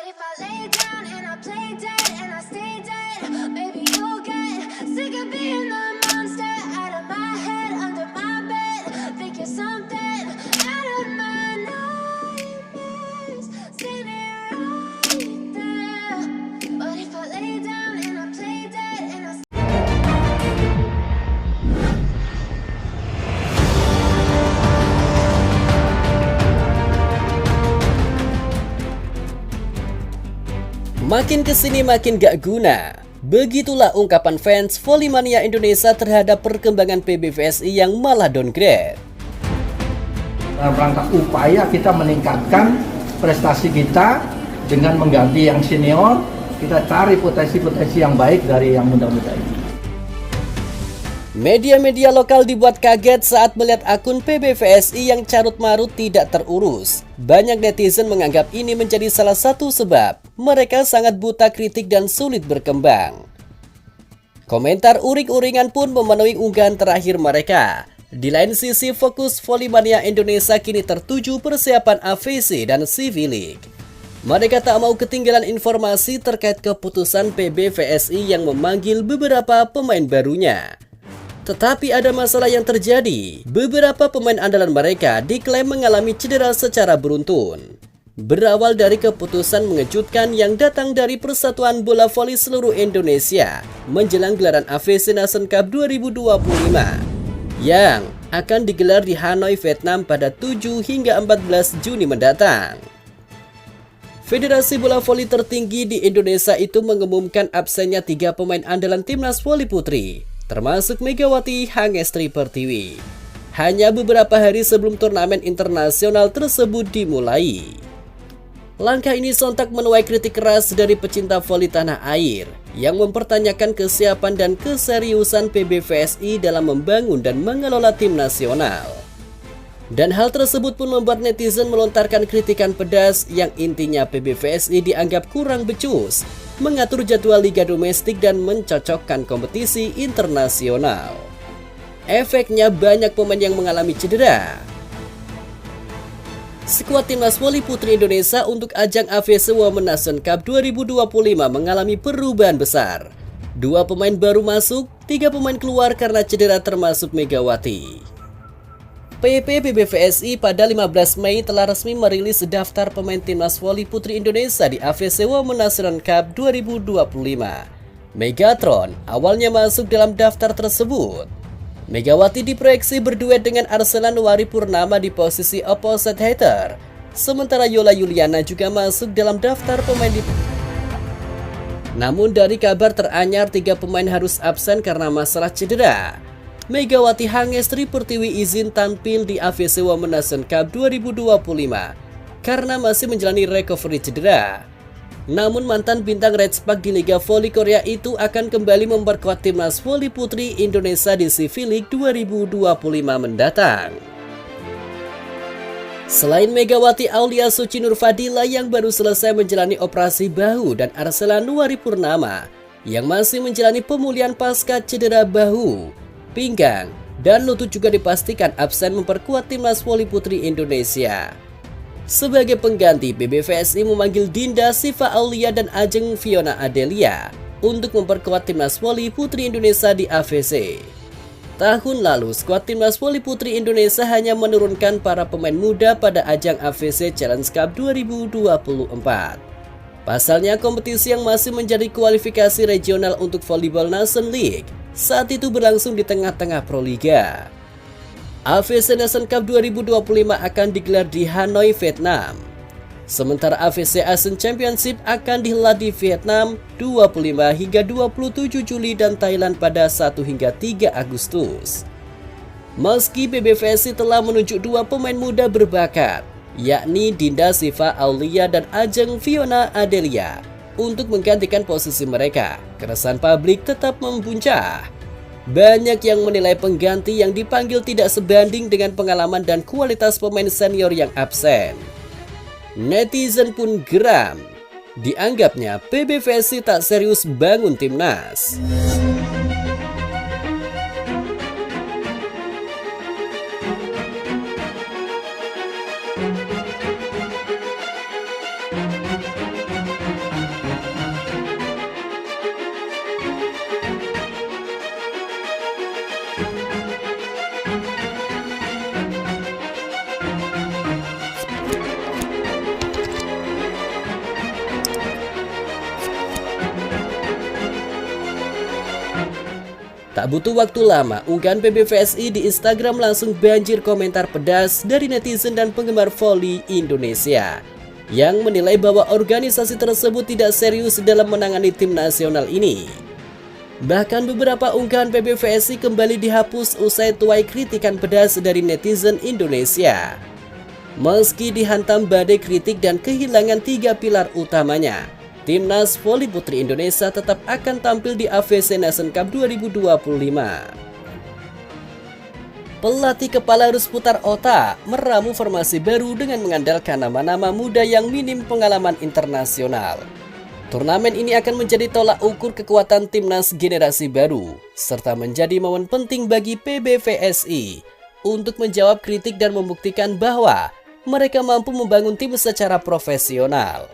But if I lay down and I play dead and I stay dead, maybe you'll get sick of being the monster out of my head, under my bed. Think you're something out of my nightmares. See me right there. But if I lay down and I play dead and I Makin kesini makin gak guna. Begitulah ungkapan fans Volley-mania Indonesia terhadap perkembangan PBVSI yang malah downgrade. Dalam rangka upaya kita meningkatkan prestasi kita dengan mengganti yang senior, kita cari potensi-potensi yang baik dari yang muda-muda ini. Media-media lokal dibuat kaget saat melihat akun PBVSI yang carut-marut tidak terurus. Banyak netizen menganggap ini menjadi salah satu sebab mereka sangat buta kritik dan sulit berkembang. Komentar uring-uringan pun memenuhi unggahan terakhir mereka. Di lain sisi, fokus Volley-mania Indonesia kini tertuju persiapan AVC dan CV League. Mereka tak mau ketinggalan informasi terkait keputusan PBVSI yang memanggil beberapa pemain barunya. Tetapi ada masalah yang terjadi. Beberapa pemain andalan mereka diklaim mengalami cedera secara beruntun. Berawal dari keputusan mengejutkan yang datang dari Persatuan Bola Voli seluruh Indonesia menjelang gelaran AVC Nation Cup 2025 yang akan digelar di Hanoi, Vietnam pada 7 hingga 14 Juni mendatang. Federasi Bola Voli tertinggi di Indonesia itu mengumumkan absennya 3 pemain andalan timnas voli putri, termasuk Megawati Hangestri Pertiwi, hanya beberapa hari sebelum turnamen internasional tersebut dimulai. Langkah ini sontak menuai kritik keras dari pecinta voli tanah air yang mempertanyakan kesiapan dan keseriusan PBVSI dalam membangun dan mengelola tim nasional. Dan hal tersebut pun membuat netizen melontarkan kritikan pedas yang intinya PBVSI dianggap kurang becus mengatur jadwal liga domestik dan mencocokkan kompetisi internasional. Efeknya banyak pemain yang mengalami cedera. Skuad timnas voli putri Indonesia untuk ajang AVC Women Nation Cup 2025 mengalami perubahan besar. 2 pemain baru masuk, 3 pemain keluar karena cedera termasuk Megawati. PBVSI pada 15 Mei telah resmi merilis daftar pemain timnas voli putri Indonesia di AVC Women Nation Cup 2025. Megatron awalnya masuk dalam daftar tersebut. Megawati diproyeksi berduet dengan Arsela Nuwari Purnama di posisi opposite hitter. Sementara Yola Yuliana juga masuk dalam daftar pemain di... Namun dari kabar teranyar 3 pemain harus absen karena masalah cedera. Megawati Hangestri Pertiwi izin tampil di AVC Women Nation Cup 2025 karena masih menjalani recovery cedera. Namun mantan bintang Red Spark di Liga Voli Korea itu akan kembali memperkuat timnas voli putri Indonesia di CV League 2025 mendatang. Selain Megawati Aulia Suci Nurfadila yang baru selesai menjalani operasi bahu dan Arsela Nuwari Purnama yang masih menjalani pemulihan pasca cedera bahu, pinggang, dan lutut juga dipastikan absen memperkuat timnas voli putri Indonesia. Sebagai pengganti, PBVSI memanggil Dinda Siva Aulia dan Ajeng Fiona Adelia untuk memperkuat timnas voli putri Indonesia di AVC. Tahun lalu, skuad timnas voli putri Indonesia hanya menurunkan para pemain muda pada ajang AVC Challenge Cup 2024. Pasalnya, kompetisi yang masih menjadi kualifikasi regional untuk Volleyball Nation League saat itu berlangsung di tengah-tengah Proliga. AVC Nation Cup 2025 akan digelar di Hanoi, Vietnam. Sementara AVC Asian Championship akan dihelat di Vietnam 25 hingga 27 Juli dan Thailand pada 1 hingga 3 Agustus. Meski PBVSI telah menunjuk 2 pemain muda berbakat, yakni Dinda Siva Aulia dan Ajeng Fiona Adelia, untuk menggantikan posisi mereka, keresahan publik tetap membuncah. Banyak yang menilai pengganti yang dipanggil tidak sebanding dengan pengalaman dan kualitas pemain senior yang absen. Netizen pun geram. Dianggapnya PBVSI tak serius bangun timnas. Tak butuh waktu lama, unggahan PBVSI di Instagram langsung banjir komentar pedas dari netizen dan penggemar voli Indonesia yang menilai bahwa organisasi tersebut tidak serius dalam menangani tim nasional ini. Bahkan beberapa unggahan PBVSI kembali dihapus usai tuai kritikan pedas dari netizen Indonesia. Meski dihantam badai kritik dan kehilangan 3 pilar utamanya, Timnas Voli Putri Indonesia tetap akan tampil di AFC Nation Cup 2025. Pelatih kepala harus putar otak, meramu formasi baru dengan mengandalkan nama-nama muda yang minim pengalaman internasional. Turnamen ini akan menjadi tolak ukur kekuatan timnas generasi baru, serta menjadi momen penting bagi PBVSI untuk menjawab kritik dan membuktikan bahwa mereka mampu membangun tim secara profesional.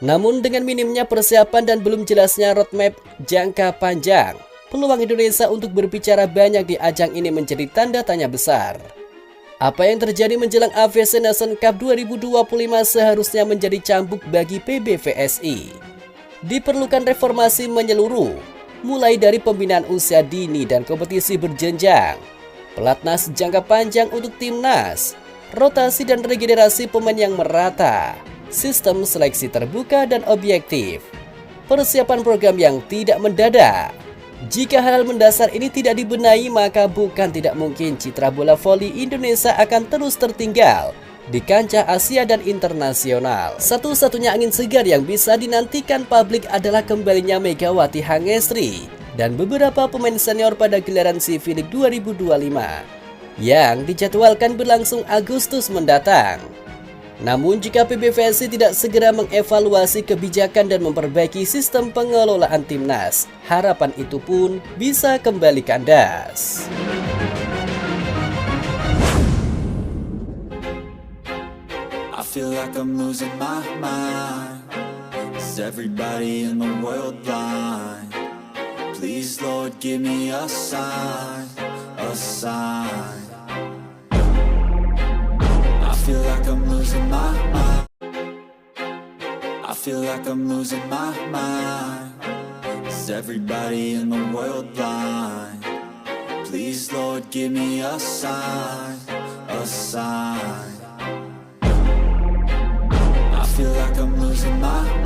Namun dengan minimnya persiapan dan belum jelasnya roadmap jangka panjang, peluang Indonesia untuk berbicara banyak di ajang ini menjadi tanda tanya besar. Apa yang terjadi menjelang AFC Nation Cup 2025 seharusnya menjadi cambuk bagi PBVSI. Diperlukan reformasi menyeluruh, mulai dari pembinaan usia dini dan kompetisi berjenjang, pelatnas jangka panjang untuk timnas, rotasi dan regenerasi pemain yang merata, sistem seleksi terbuka dan objektif, persiapan program yang tidak mendadak. Jika hal mendasar ini tidak dibenahi, maka bukan tidak mungkin citra bola voli Indonesia akan terus tertinggal di kancah Asia dan internasional. Satu-satunya angin segar yang bisa dinantikan publik adalah kembalinya Megawati Hangestri dan beberapa pemain senior pada gelaran SEA V-League 2025 yang dijadwalkan berlangsung Agustus mendatang. Namun jika PBVSI tidak segera mengevaluasi kebijakan dan memperbaiki sistem pengelolaan timnas, harapan itu pun bisa kembali kandas. I feel like I'm losing my mind. Is everybody in the world blind? Please Lord give me a sign, a sign. I feel like I'm losing my mind. I feel like I'm losing my mind. Is everybody in the world blind? Please Lord give me a sign, a sign. I feel like I'm losing my mind.